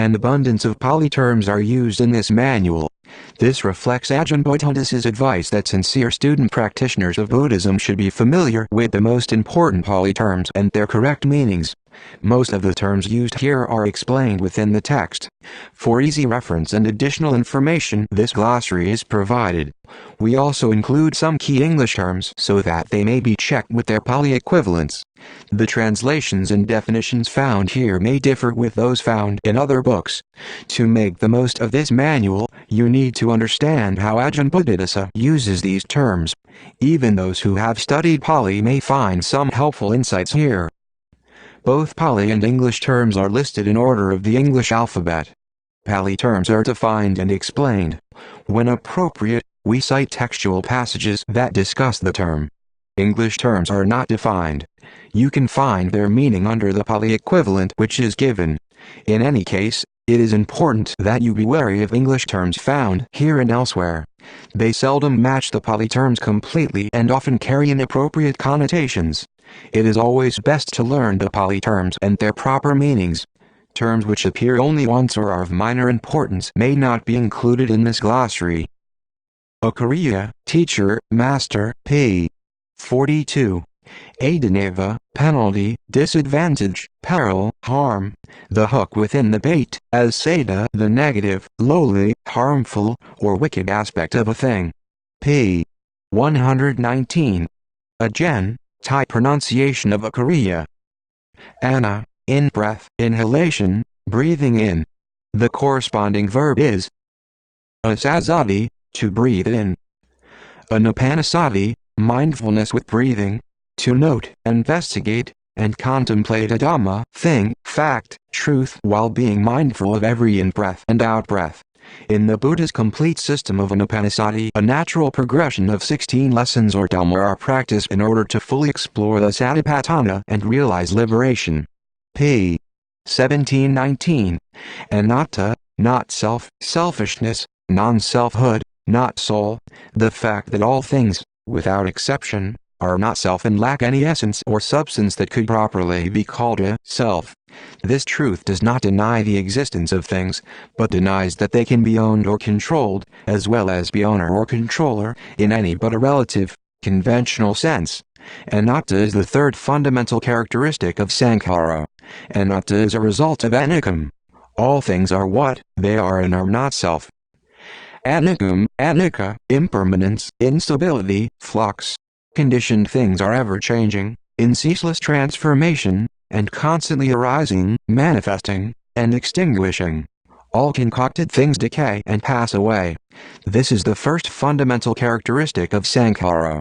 An abundance of Pali terms are used in this manual. This reflects Ajahn Buddhadasa's advice that sincere student practitioners of Buddhism should be familiar with the most important Pali terms and their correct meanings. Most of the terms used here are explained within the text. For easy reference and additional information, this glossary is provided. We also include some key English terms so that they may be checked with their Pali equivalents. The translations and definitions found here may differ with those found in other books. To make the most of this manual, you need to understand how Ajahn Buddhadasa uses these terms. Even those who have studied Pali may find some helpful insights here. Both Pali and English terms are listed in order of the English alphabet. Pali terms are defined and explained. When appropriate, we cite textual passages that discuss the term. English terms are not defined. You can find their meaning under the Pali equivalent which is given. In any case, it is important that you be wary of English terms found here and elsewhere. They seldom match the Pali terms completely and often carry inappropriate connotations. It is always best to learn the Pali terms and their proper meanings. Terms which appear only once or are of minor importance may not be included in this glossary. Akariya, teacher, master, p. 42. Adineva, penalty, disadvantage, peril, harm. The hook within the bait, as Seda, the negative, lowly, harmful, or wicked aspect of a thing. p. 119. Ajahn, Thai pronunciation of Akariya. Ana, in-breath, inhalation, breathing in. The corresponding verb is asasati, to breathe in. Anapanasati, mindfulness with breathing. To note, investigate, and contemplate a Dhamma, thing, fact, truth while being mindful of every in-breath and out-breath. In the Buddha's complete system of Anapanasati, a natural progression of 16 lessons or Dhamma are practiced in order to fully explore the Satipatthana and realize liberation. p. 1719. Anatta, not self, selfishness, non-selfhood, not soul. The fact that all things, without exception, are not self and lack any essence or substance that could properly be called a self. This truth does not deny the existence of things, but denies that they can be owned or controlled, as well as be owner or controller, in any but a relative, conventional sense. Anatta is the third fundamental characteristic of Sankhara. Anatta is a result of anicam. All things are what they are and are not self. Anicam, anicca, impermanence, instability, flux. Conditioned things are ever-changing, in ceaseless transformation, and constantly arising, manifesting, and extinguishing. All concocted things decay and pass away. This is the first fundamental characteristic of Sankhara.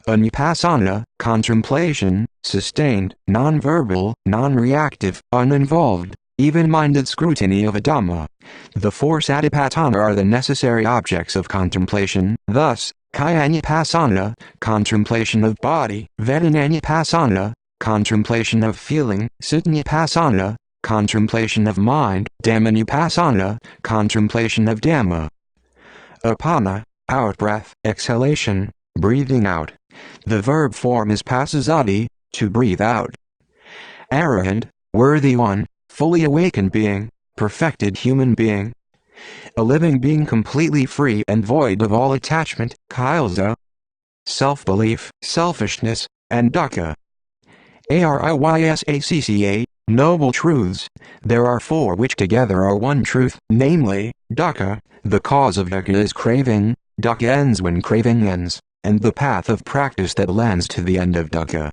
Anupassana, contemplation, sustained, non-verbal, non-reactive, uninvolved, even-minded scrutiny of a Dhamma. The four Satipatthana are the necessary objects of contemplation, thus, Kayanupassana, contemplation of body, Vedananupassana, contemplation of feeling, Cittanupassana, contemplation of mind, Dhammanupassana, contemplation of Dhamma. Apana, out-breath, exhalation, breathing out. The verb form is pasasati, to breathe out. Arahant, worthy one, fully awakened being, perfected human being. A living being completely free and void of all attachment, kailsa. Self-belief, selfishness, and dukkha. Ariyasacca, noble truths. There are four which together are one truth, namely, dukkha. The cause of dukkha is craving, dukkha ends when craving ends, and the path of practice that lends to the end of dukkha.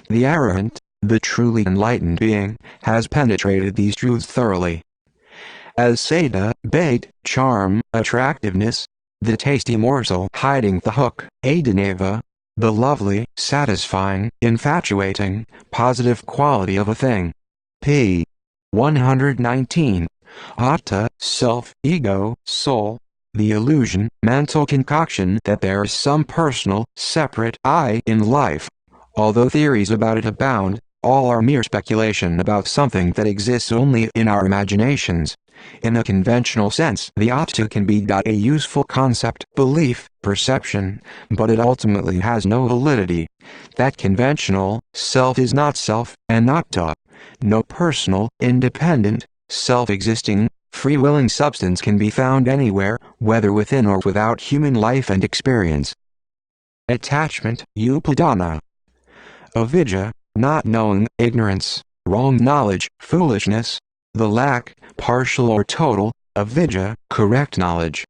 The arahant, the truly enlightened being, has penetrated these truths thoroughly. As Seda, bait, charm, attractiveness, the tasty morsel hiding the hook, Adineva, the lovely, satisfying, infatuating, positive quality of a thing. p. 119. Atta, self, ego, soul. The illusion, mental concoction that there is some personal, separate I in life. Although theories about it abound, all are mere speculation about something that exists only in our imaginations. In a conventional sense, the atta can be a useful concept, belief, perception, but it ultimately has no validity. That conventional self is not self, anatta. No personal, independent, self-existing, free-willing substance can be found anywhere, whether within or without human life and experience. Attachment, upadana. Avidya, not knowing, ignorance, wrong knowledge, foolishness. The lack, partial or total, avidya, correct knowledge.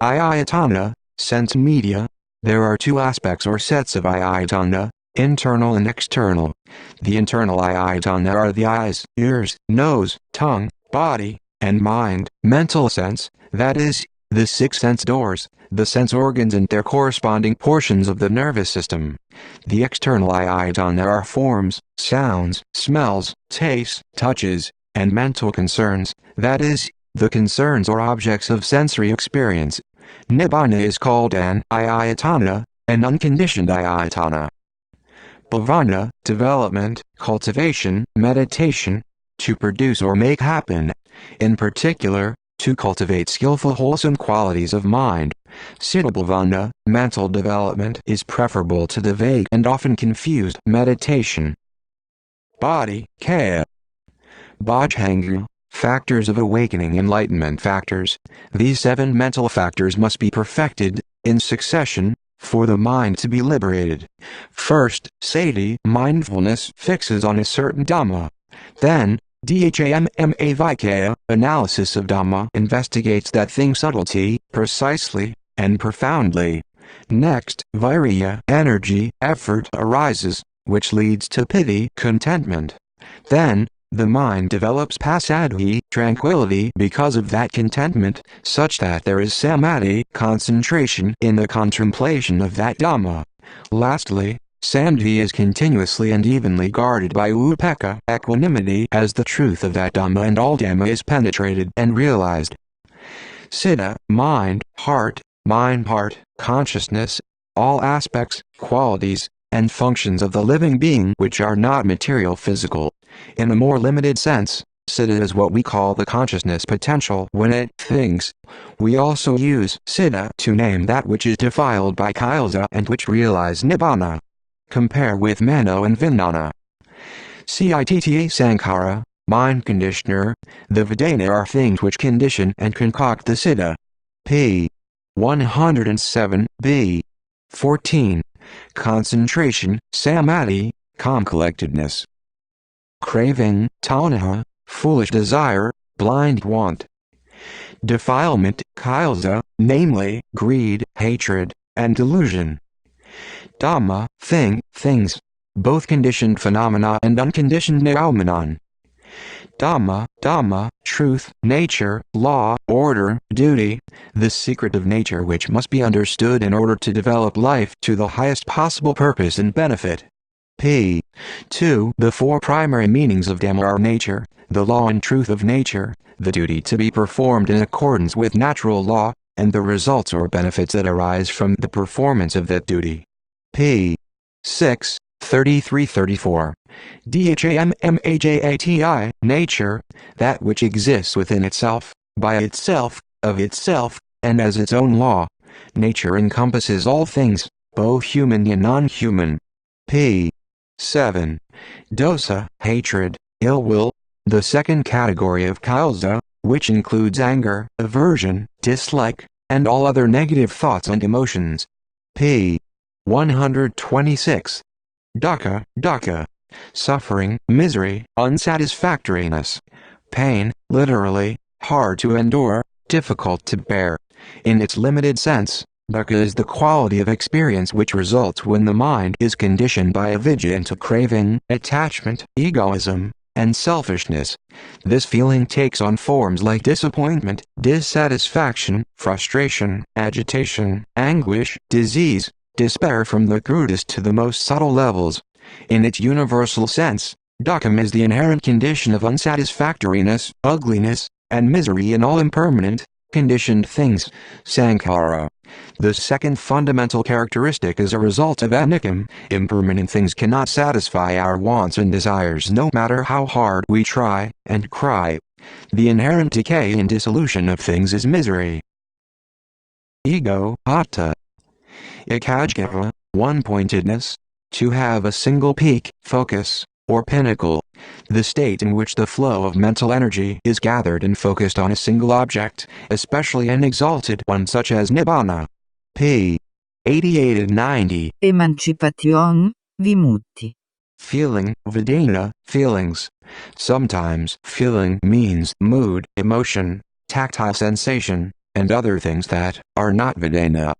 Ayatana, sense media. There are two aspects or sets of ayatana, internal and external. The internal ayatana are the eyes, ears, nose, tongue, body, and mind. Mental sense, that is, the six sense doors, the sense organs and their corresponding portions of the nervous system. The external ayatana are forms, sounds, smells, tastes, touches, and mental concerns, that is, the concerns or objects of sensory experience. Nibbana is called an ayatana, an unconditioned ayatana. Bhavana, development, cultivation, meditation, to produce or make happen. In particular, to cultivate skillful wholesome qualities of mind. Cittobhavana, mental development, is preferable to the vague and often confused meditation. Body, kaya. Bhajanga, factors of awakening, enlightenment factors. These 7 mental factors must be perfected, in succession, for the mind to be liberated. First, sati, mindfulness, fixes on a certain Dhamma. Then, dhamma, analysis of Dhamma, investigates that thing's subtlety, precisely, and profoundly. Next, virya, energy, effort, arises, which leads to piti, contentment. Then, the mind develops passaddhi, tranquility, because of that contentment, such that there is samadhi, concentration, in the contemplation of that Dhamma. Lastly, sandhi is continuously and evenly guarded by upekkha, equanimity, as the truth of that Dhamma and all Dhamma is penetrated and realized. Citta, mind, heart, consciousness, all aspects, qualities, and functions of the living being which are not material physical. In a more limited sense, citta is what we call the consciousness potential when it thinks. We also use citta to name that which is defiled by kilesa and which realize nibbana. Compare with mano and vijnana. Citta sankhara, mind conditioner. The vedana are things which condition and concoct the citta. P. 107b. 14. Concentration, samadhi, calm collectedness. Craving, tanha, foolish desire, blind want. Defilement, kilesa, namely, greed, hatred, and delusion. Dhamma, things, both conditioned phenomena and unconditioned noumenon. Dhamma, truth, nature, law, order, duty, the secret of nature which must be understood in order to develop life to the highest possible purpose and benefit. P. 2. The 4 primary meanings of Dhamma are nature, the law and truth of nature, the duty to be performed in accordance with natural law, and the results or benefits that arise from the performance of that duty. P. 6. 33-34. Dhamma, nature, that which exists within itself, by itself, of itself, and as its own law. Nature encompasses all things, both human and non-human. P. 7. Dosa, hatred, ill will, the second category of kilesa, which includes anger, aversion, dislike, and all other negative thoughts and emotions. P. 126. Dukkha, suffering, misery, unsatisfactoriness. Pain, literally, hard to endure, difficult to bear. In its limited sense, dukkha is the quality of experience which results when the mind is conditioned by avidya into craving, attachment, egoism, and selfishness. This feeling takes on forms like disappointment, dissatisfaction, frustration, agitation, anguish, disease, despair from the crudest to the most subtle levels. In its universal sense, dukkha is the inherent condition of unsatisfactoriness, ugliness, and misery in all impermanent, conditioned things. Sankhara. The second fundamental characteristic is a result of anicca. Impermanent things cannot satisfy our wants and desires no matter how hard we try and cry. The inherent decay and dissolution of things is misery. Ego, atta. Ekajgata, one-pointedness, to have a single peak, focus, or pinnacle, the state in which the flow of mental energy is gathered and focused on a single object, especially an exalted one such as Nibbana. p. 88 and 90. Emancipation, Vimutti. Feeling, Vedana, feelings. Sometimes feeling means mood, emotion, tactile sensation, and other things that are not Vedana.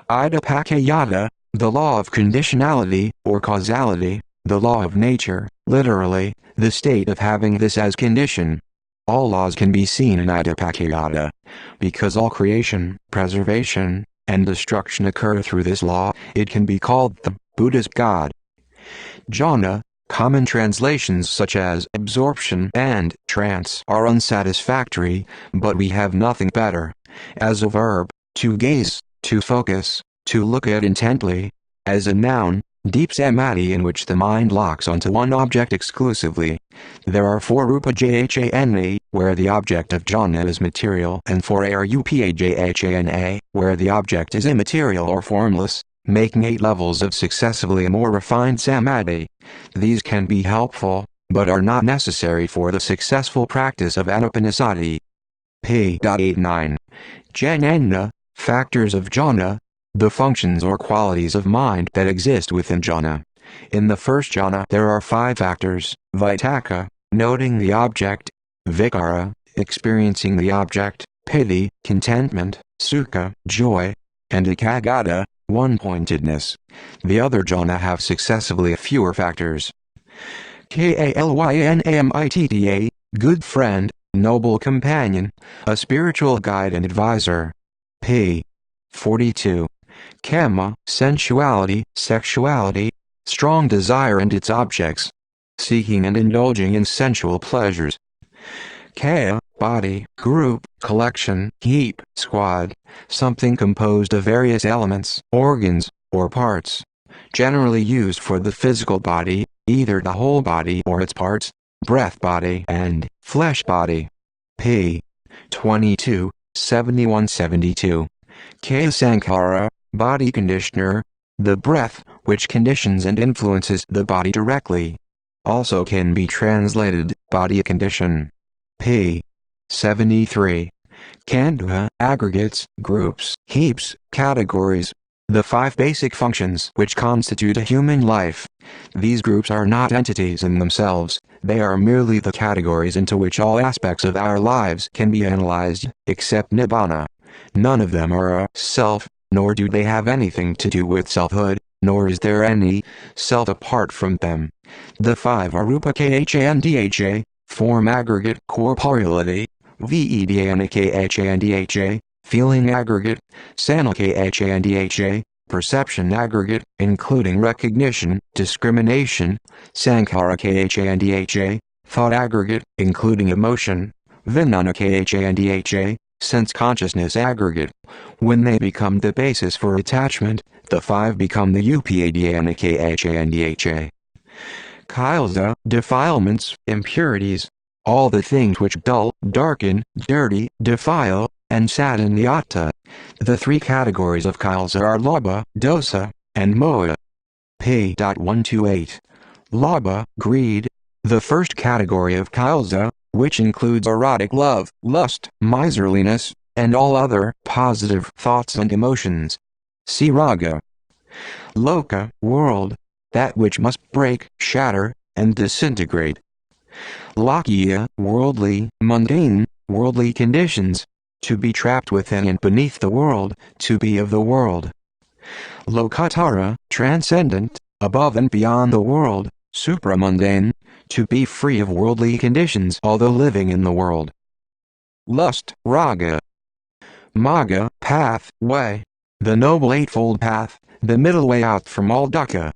Idapakayata, the law of conditionality, or causality, the law of nature, literally, the state of having this as condition. All laws can be seen in Idapakayata. Because all creation, preservation, and destruction occur through this law, it can be called the Buddha's God. Jhana, common translations such as absorption and trance are unsatisfactory, but we have nothing better. As a verb, to gaze, to focus, to look at intently. As a noun, deep samadhi in which the mind locks onto one object exclusively. There are 4 rupa jhana, where the object of jhana is material, and 4 arupa jhana, where the object is immaterial or formless, making 8 levels of successively more refined samadhi. These can be helpful, but are not necessary for the successful practice of anapanasati. p.89. Jnana, factors of jhana, the functions or qualities of mind that exist within jhana. In the first jhana there are 5 factors: vitaka, noting the object; vikara, experiencing the object; piti, contentment; sukha, joy; and ekaggata, one-pointedness. The other jhana have successively fewer factors. Kalyanamitta, good friend, noble companion, a spiritual guide and advisor. p. 42. Kama, sensuality, sexuality, strong desire and its objects, seeking and indulging in sensual pleasures. Kaya, body, group, collection, heap, squad, something composed of various elements, organs, or parts, generally used for the physical body, either the whole body or its parts, breath body and flesh body. p. 22, 71-72. Kaya Sankhara, body conditioner, the breath, which conditions and influences the body directly. Also can be translated, body condition. p. 73. Khandha, aggregates, groups, heaps, categories. The 5 basic functions which constitute a human life. These groups are not entities in themselves, they are merely the categories into which all aspects of our lives can be analyzed, except Nibbana. None of them are a self, nor do they have anything to do with selfhood, nor is there any self apart from them. The 5 are rupa khandha, form aggregate, corporeality; vedana khandha, feeling aggregate; sana khandha, perception aggregate, including recognition, discrimination; sankhara khandha, thought aggregate, including emotion; vijnana khandha, sense consciousness aggregate. When they become the basis for attachment, the 5 become the upadhyana khandha. Kailsa, defilements, impurities, all the things which dull, darken, dirty, defile, and sadden the atta. The 3 categories of kailsa are lobha, dosa, and moha. p. 128. Lobha, greed. The first category of kailsa, which includes erotic love, lust, miserliness, and all other positive thoughts and emotions. See raga. Loka, world, that which must break, shatter, and disintegrate. Lakya, worldly, mundane, worldly conditions, to be trapped within and beneath the world, to be of the world. Lokatara, transcendent, above and beyond the world, supramundane, to be free of worldly conditions although living in the world. Lust, raga. Magga, path, way, the noble eightfold path, the middle way out from all dukkha.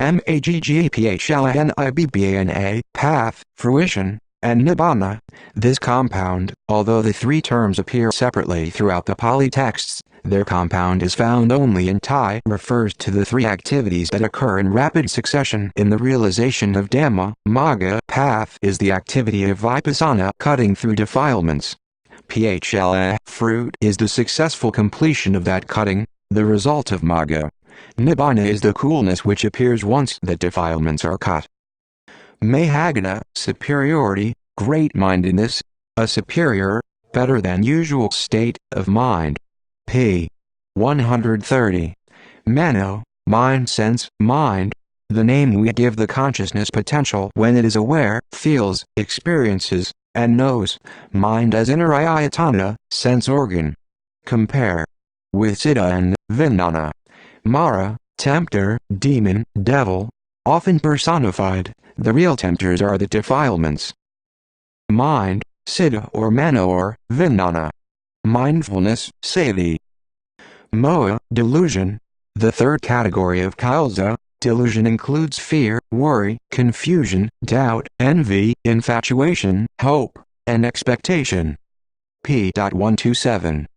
Maggaphalanibbana, path, fruition, and nibbana. This compound, although the 3 terms appear separately throughout the Pali texts, their compound is found only in Thai, refers to the 3 activities that occur in rapid succession in the realization of Dhamma. Magga, path, is the activity of vipassana, cutting through defilements. Phla, fruit, is the successful completion of that cutting, the result of magga. Nibbana is the coolness which appears once that defilements are cut. Mahagana, superiority, great-mindedness, a superior, better than usual state of mind. p. 130. Mano, mind sense, mind, the name we give the consciousness potential when it is aware, feels, experiences, and knows, mind as inner ayatana, sense organ. Compare with Siddha and Vijnana. Mara, tempter, demon, devil, often personified, the real tempters are the defilements. Mind, Siddha or Mano or Vijnana. Mindfulness, Sati. Moha, delusion. The third category of Kailasa, delusion includes fear, worry, confusion, doubt, envy, infatuation, hope, and expectation. p. 127.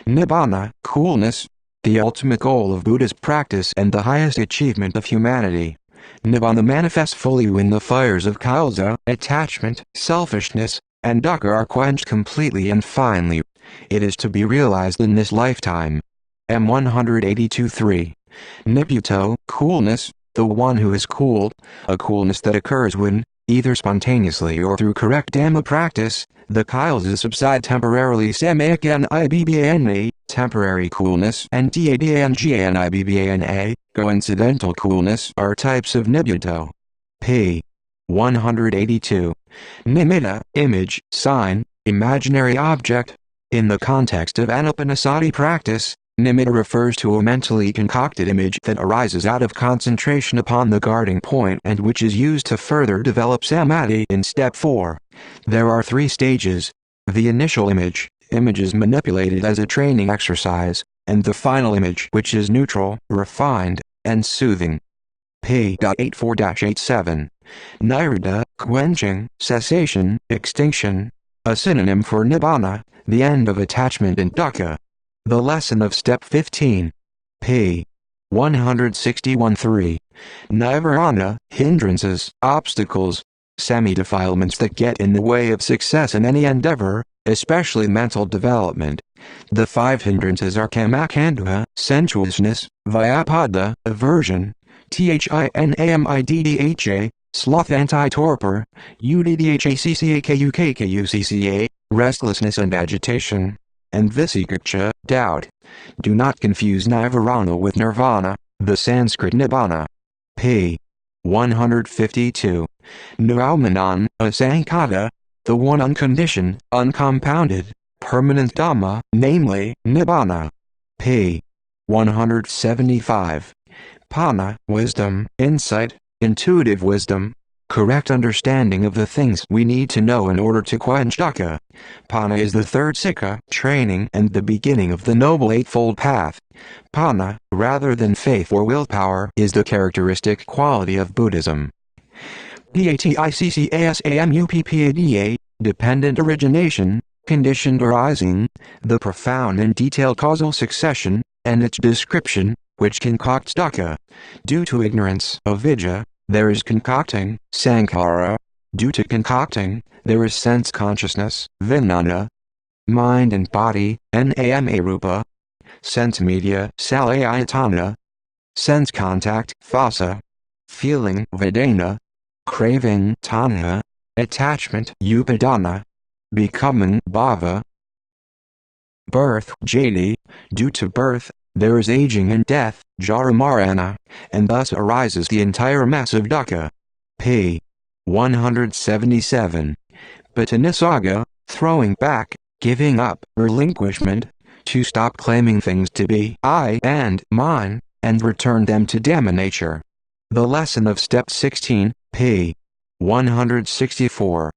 Nibbana, coolness, the ultimate goal of Buddha's practice and the highest achievement of humanity. Nibbana manifests fully when the fires of Kailasa, attachment, selfishness, and dukkha are quenched completely and finally. It is to be realized in this lifetime. M 182-3. Nibbuto, coolness, the one who is cooled, a coolness that occurs when, either spontaneously or through correct Dhamma practice, the Kailasa subside temporarily. Samekanibbana, temporary coolness, and Tadangnibbana, coincidental coolness, are types of Nibbuto. p. 182. Nimitta, image, sign, imaginary object. In the context of Anapanasati practice, nimitta refers to a mentally concocted image that arises out of concentration upon the guarding point and which is used to further develop samadhi in step 4. There are 3 stages: the initial image, images manipulated as a training exercise, and the final image, which is neutral, refined, and soothing. p. 84-87. Nirodha, quenching, cessation, extinction, a synonym for nibbana, the end of attachment and dukkha. The lesson of step 15. p. 161-3. Nivarana, hindrances, obstacles, semi-defilements that get in the way of success in any endeavor, especially mental development. The 5 hindrances are kamakandha, sensuousness, vyapada, aversion, thinamiddah, sloth, anti-torpor, uddhaccakucca, restlessness and agitation, and vicikiccha, doubt. Do not confuse nivarana with nirvana, the Sanskrit nibbana. p. 152. Niraumanan, asankata, the one unconditioned, uncompounded, permanent Dhamma, namely, nibbana. p. 175. Panna, wisdom, insight, intuitive wisdom, correct understanding of the things we need to know in order to quench dukkha. Panna is the third sikha, training and the beginning of the Noble Eightfold Path. Panna, rather than faith or willpower, is the characteristic quality of Buddhism. Daticcassamuppada, dependent origination, conditioned arising, the profound and detailed causal succession, and its description, which concocts dukkha. Due to ignorance, avidya, there is concocting, sankhara. Due to concocting, there is sense consciousness, vijnana. Mind and body, namarupa. Sense media, salayatana. Sense contact, phassa. Feeling, vedana. Craving, tanha. Attachment, upadana. Becoming, bhava. Birth, jati. Due to birth, there is aging and death, jaramarana, and thus arises the entire mess of dukkha. p. 177. Patanisaga, throwing back, giving up, relinquishment, to stop claiming things to be I and mine, and return them to Dhamma nature. The lesson of step 16, p. 164.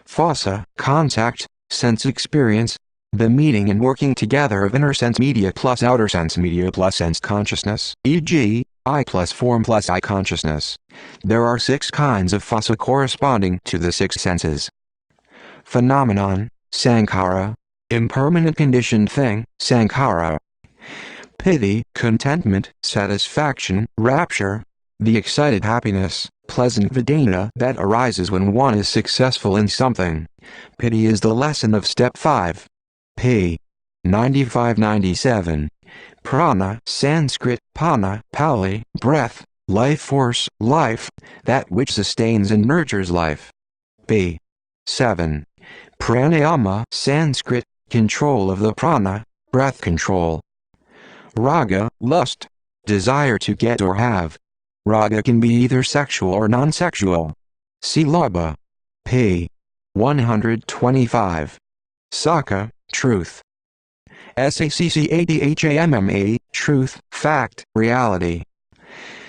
Phassa, contact, sense experience, the meeting and working together of inner sense media plus outer sense media plus sense consciousness, e.g., I plus form plus I consciousness. There are 6 kinds of phassa corresponding to the 6 senses. Phenomenon, sankhara. Impermanent conditioned thing, sankhara. Piti, contentment, satisfaction, rapture. The excited happiness, pleasant vedana that arises when one is successful in something. Piti is the lesson of step 5. p. 95-97. Prana, Sanskrit, pana, Pali, breath, life force, life, that which sustains and nurtures life. B. 7. Pranayama, Sanskrit, control of the prana, breath control. Raga, lust, desire to get or have. Raga can be either sexual or non-sexual. See Labha. P. 125. Sakha, truth. Saccadhamma, truth, fact, reality.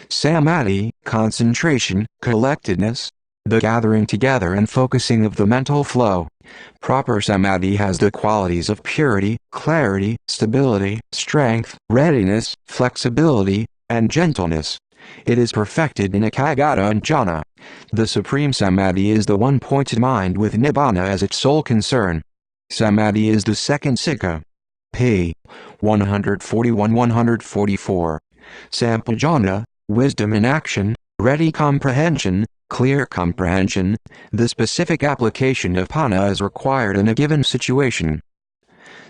Samadhi, concentration, collectedness, the gathering together and focusing of the mental flow. Proper samadhi has the qualities of purity, clarity, stability, strength, readiness, flexibility, and gentleness. It is perfected in ekaggata and jhana. The supreme samadhi is the one-pointed mind with nibbana as its sole concern. Samadhi is the second sikha. P. 141-144. Sampajana, wisdom in action, ready comprehension, clear comprehension. The specific application of pana is required in a given situation.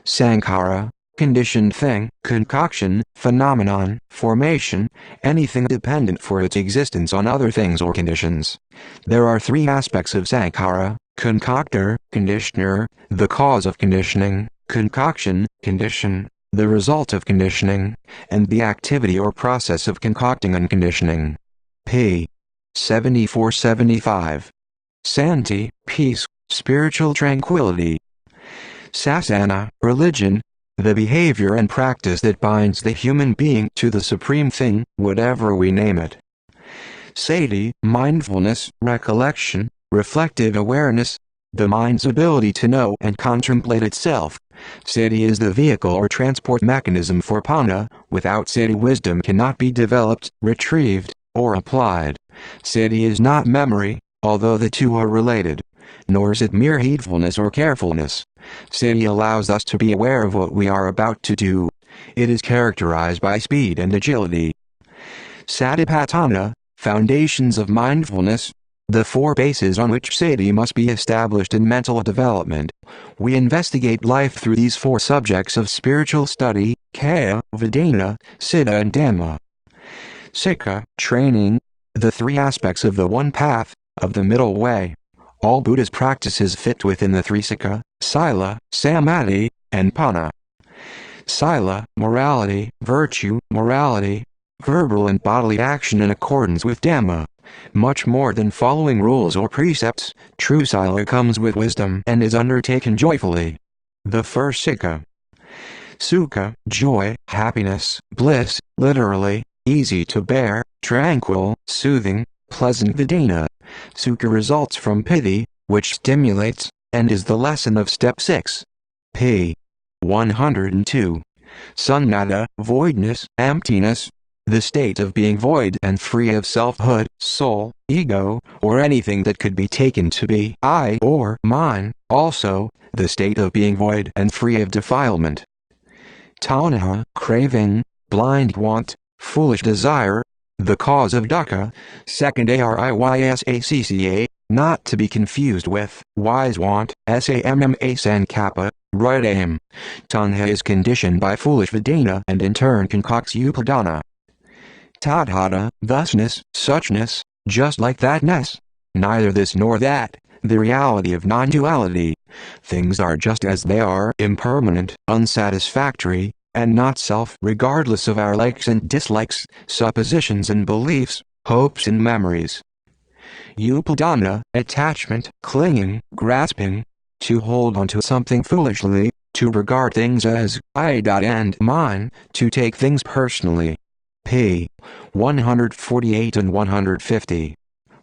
Sankhara, conditioned thing, concoction, phenomenon, formation, anything dependent for its existence on other things or conditions. There are three aspects of sankhara: concoctor, conditioner, the cause of conditioning; concoction, condition, the result of conditioning; and the activity or process of concocting and conditioning. P. 74-75. Santi, peace, spiritual tranquility. Sasana, religion, the behavior and practice that binds the human being to the supreme thing, whatever we name it. Sati, mindfulness, recollection, reflective awareness, the mind's ability to know and contemplate itself. Sati is the vehicle or transport mechanism for pana. Without sati, wisdom cannot be developed, retrieved, or applied. Sati is not memory, although the two are related. Nor is it mere heedfulness or carefulness. Sati allows us to be aware of what we are about to do. It is characterized by speed and agility. Satipatthana, foundations of mindfulness, the four bases on which sati must be established in mental development. We investigate life through these four subjects of spiritual study: kaya, vedana, siddha and dhamma. Sikha, training, the three aspects of the one path, of the middle way. All Buddha's practices fit within the three sikha: sila, samadhi, and pana. Sila, morality, virtue, morality, verbal and bodily action in accordance with Dhamma. Much more than following rules or precepts, true sila comes with wisdom and is undertaken joyfully. The first sikha. Sukha, joy, happiness, bliss, literally, easy to bear, tranquil, soothing, pleasant. Vedana. Sukha results from piti, which stimulates, and is the lesson of step 6. P. 102. Sunnata, voidness, emptiness, the state of being void and free of selfhood, soul, ego, or anything that could be taken to be I or mine. Also, the state of being void and free of defilement. Tanha, craving, blind want, foolish desire, the cause of dukkha. Second ariyasacca, not to be confused with wise want, samma sankappa, right aim. Tanha is conditioned by foolish vedana and in turn concocts upadana. Tadhata, thusness, suchness, just like thatness. Neither this nor that, the reality of non-duality. Things are just as they are, impermanent, unsatisfactory, and not self, regardless of our likes and dislikes, suppositions and beliefs, hopes and memories. Upadana, attachment, clinging, grasping, to hold onto something foolishly, to regard things as I and mine, to take things personally. P. 148 and 150.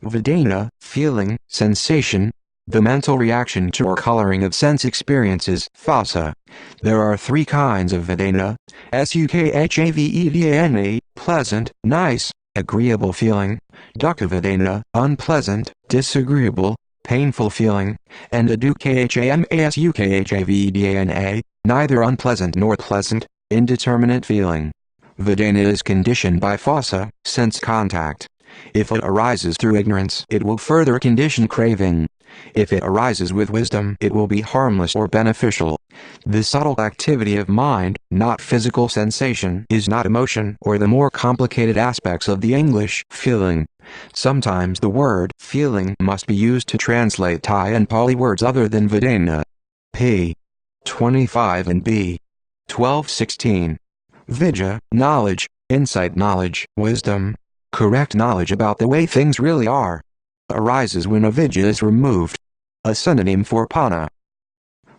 Vedana, feeling, sensation, the mental reaction to or coloring of sense experiences. Phasa. There are three kinds of vedana: sukhavedana, pleasant, nice, agreeable feeling; dukkha vedana, unpleasant, disagreeable, painful feeling; and adukkhamasukkhavedana, neither unpleasant nor pleasant, indeterminate feeling. Vedana is conditioned by phasa, sense contact. If it arises through ignorance, it will further condition craving. If it arises with wisdom, it will be harmless or beneficial. The subtle activity of mind, not physical sensation, is not emotion or the more complicated aspects of the English feeling. Sometimes the word feeling must be used to translate Thai and Pali words other than Vedana. p. 25 and b. 1216. Vidya, knowledge, insight, knowledge, wisdom, correct knowledge about the way things really are, arises when avidya is removed. A synonym for pana.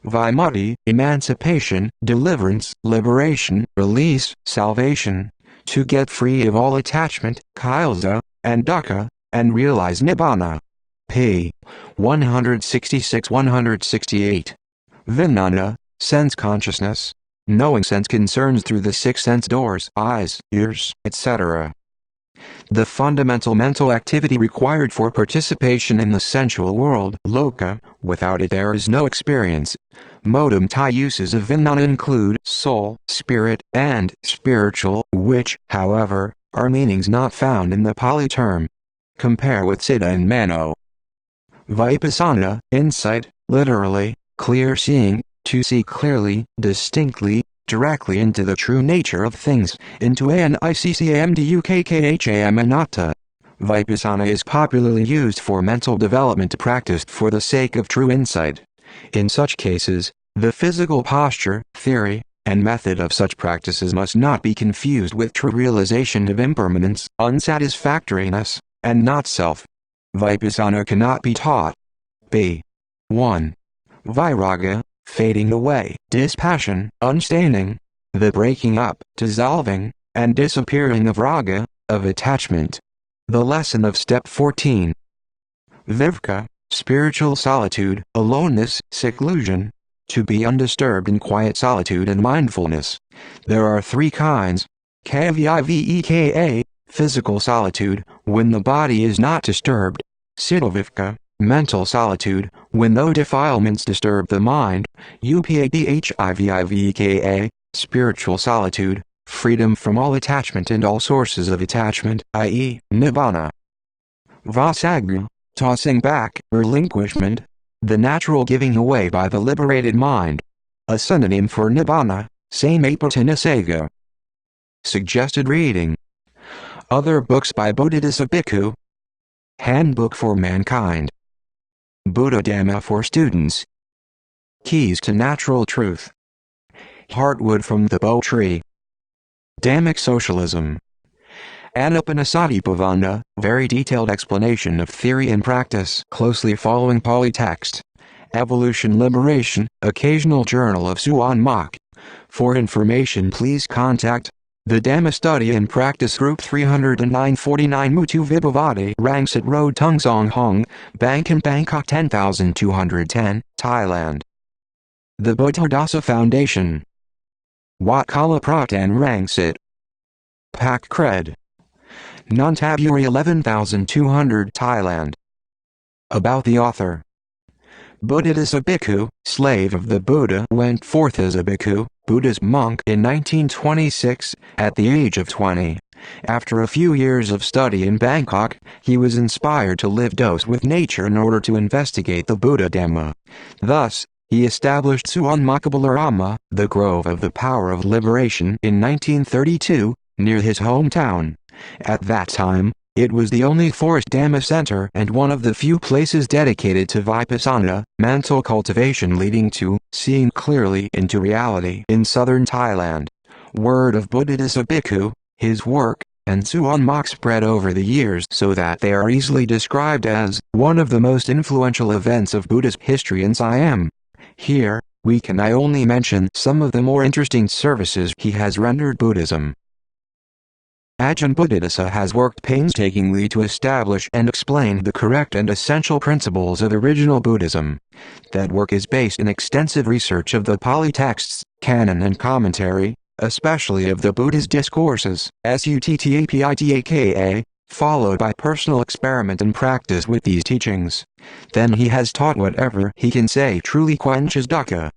Vimutti, emancipation, deliverance, liberation, release, salvation, to get free of all attachment, kailsa, and dukkha, and realize nibbana. p. 166-168. Vijnana, sense consciousness, knowing sense concerns through the six sense doors, eyes, ears, etc. The fundamental mental activity required for participation in the sensual world, loka. Without it there is no experience. Modern Thai uses of Vijnana include soul, spirit, and spiritual, which, however, are meanings not found in the Pali term. Compare with Siddha and Mano. Vipassana, insight, literally, clear seeing, to see clearly, distinctly, directly into the true nature of things, into aniccamdukkam anatta. Vipassana is popularly used for mental development practiced for the sake of true insight. In such cases, the physical posture, theory, and method of such practices must not be confused with true realization of impermanence, unsatisfactoriness, and not self. Vipassana cannot be taught. b. 1. Vairagya, fading away, dispassion, unstaining, the breaking up, dissolving, and disappearing of raga, of attachment. The lesson of step 14. Viveka, spiritual solitude, aloneness, seclusion, to be undisturbed in quiet solitude and mindfulness. There are three kinds. Kaviveka, physical solitude, when the body is not disturbed. Cittaviveka, mental solitude, when no defilements disturb the mind. Upadhiviveka, spiritual solitude, freedom from all attachment and all sources of attachment, i.e., nibbana. Vasagya, tossing back, relinquishment, the natural giving away by the liberated mind. A synonym for nibbana, samapatinasaga. Suggested reading. Other books by Buddhadasa Bhikkhu. Handbook for Mankind. Buddhadhamma for Students. Keys to Natural Truth. Heartwood from the Bo Tree. Dhammic Socialism. Anapanasati very detailed explanation of theory and practice closely following Pali text. Evolution Liberation, Occasional Journal of Suan Mak. For information please contact the Dhamma Study and Practice Group 309-49 Mutu Vibhavadi Rangsit Road Tung Song Hong, Bangkok Bangkok 10210, Thailand. The Buddhadasa Foundation. Wat Kala Pratan Rangsit. Pak Cred. Nontaburi 11200 Thailand. About the author. Buddhadasa Bhikkhu, slave of the Buddha, went forth as a bhikkhu, Buddhist monk, in 1926, at the age of 20. After a few years of study in Bangkok, he was inspired to live close with nature in order to investigate the Buddha Dhamma. Thus, he established Suan Makabalarama, the Grove of the Power of Liberation, in 1932, near his hometown. At that time, it was the only forest Dhamma center and one of the few places dedicated to Vipassana, mental cultivation leading to seeing clearly into reality in southern Thailand. Word of Buddhadasa Bhikkhu, his work, and Suan Mak spread over the years so that they are easily described as one of the most influential events of Buddhist history in Siam. Here, we can only mention some of the more interesting services he has rendered Buddhism. Ajahn Buddhadasa has worked painstakingly to establish and explain the correct and essential principles of original Buddhism. That work is based in extensive research of the Pali texts, canon and commentary, especially of the Buddha's discourses, Suttapitaka, followed by personal experiment and practice with these teachings. Then he has taught whatever he can say truly quenches dukkha.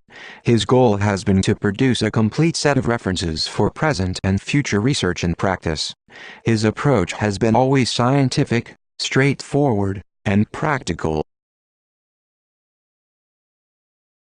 His goal has been to produce a complete set of references for present and future research and practice. His approach has been always scientific, straightforward, and practical.